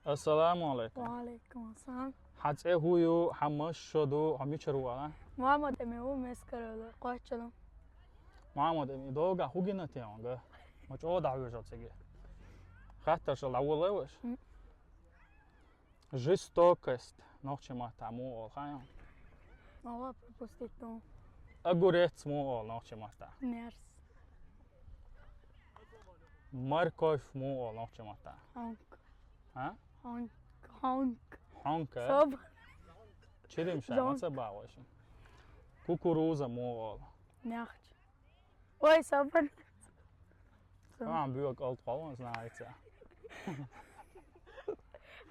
Assalamu alaikum. وعليكم السلام. حتى هو حماش شدو همی چروالا محمد امو مسكر قاتلهم. محمد امی دوغا خوگی نتیانگه ما چه دعوی شد سگی خاطرش الأول وش жестокость نوچه ما تامو خایم هو пропустить اگوریت مو نوچه ما تا мерс. مارکوف مو نوچه ما تا هونك ها هونك هونك. هانکه صبر. چی دیم شد ما چه باوشیم کوکوروزا مو نخج. وای صبر. tamam büyük alt kalmaz nahitse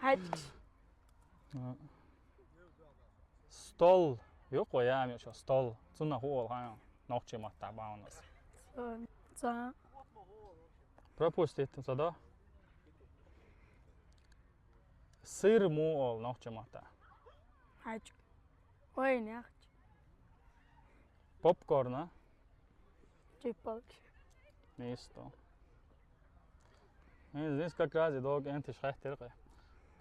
حج. stol yok koyamıyor şu stol zunna hol ha nokçe matta bağınız صح. пропустит sada sır mu ol nokçe matta حج. وای نخج. popcorn جيب بالك. listo здесь как раз и долго انت шахтер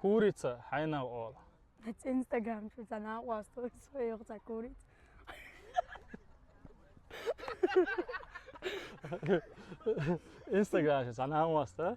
курица хайна ol هات انستغرام شو سنة واسطة سوي يغزى كوري. Instagram sana hasta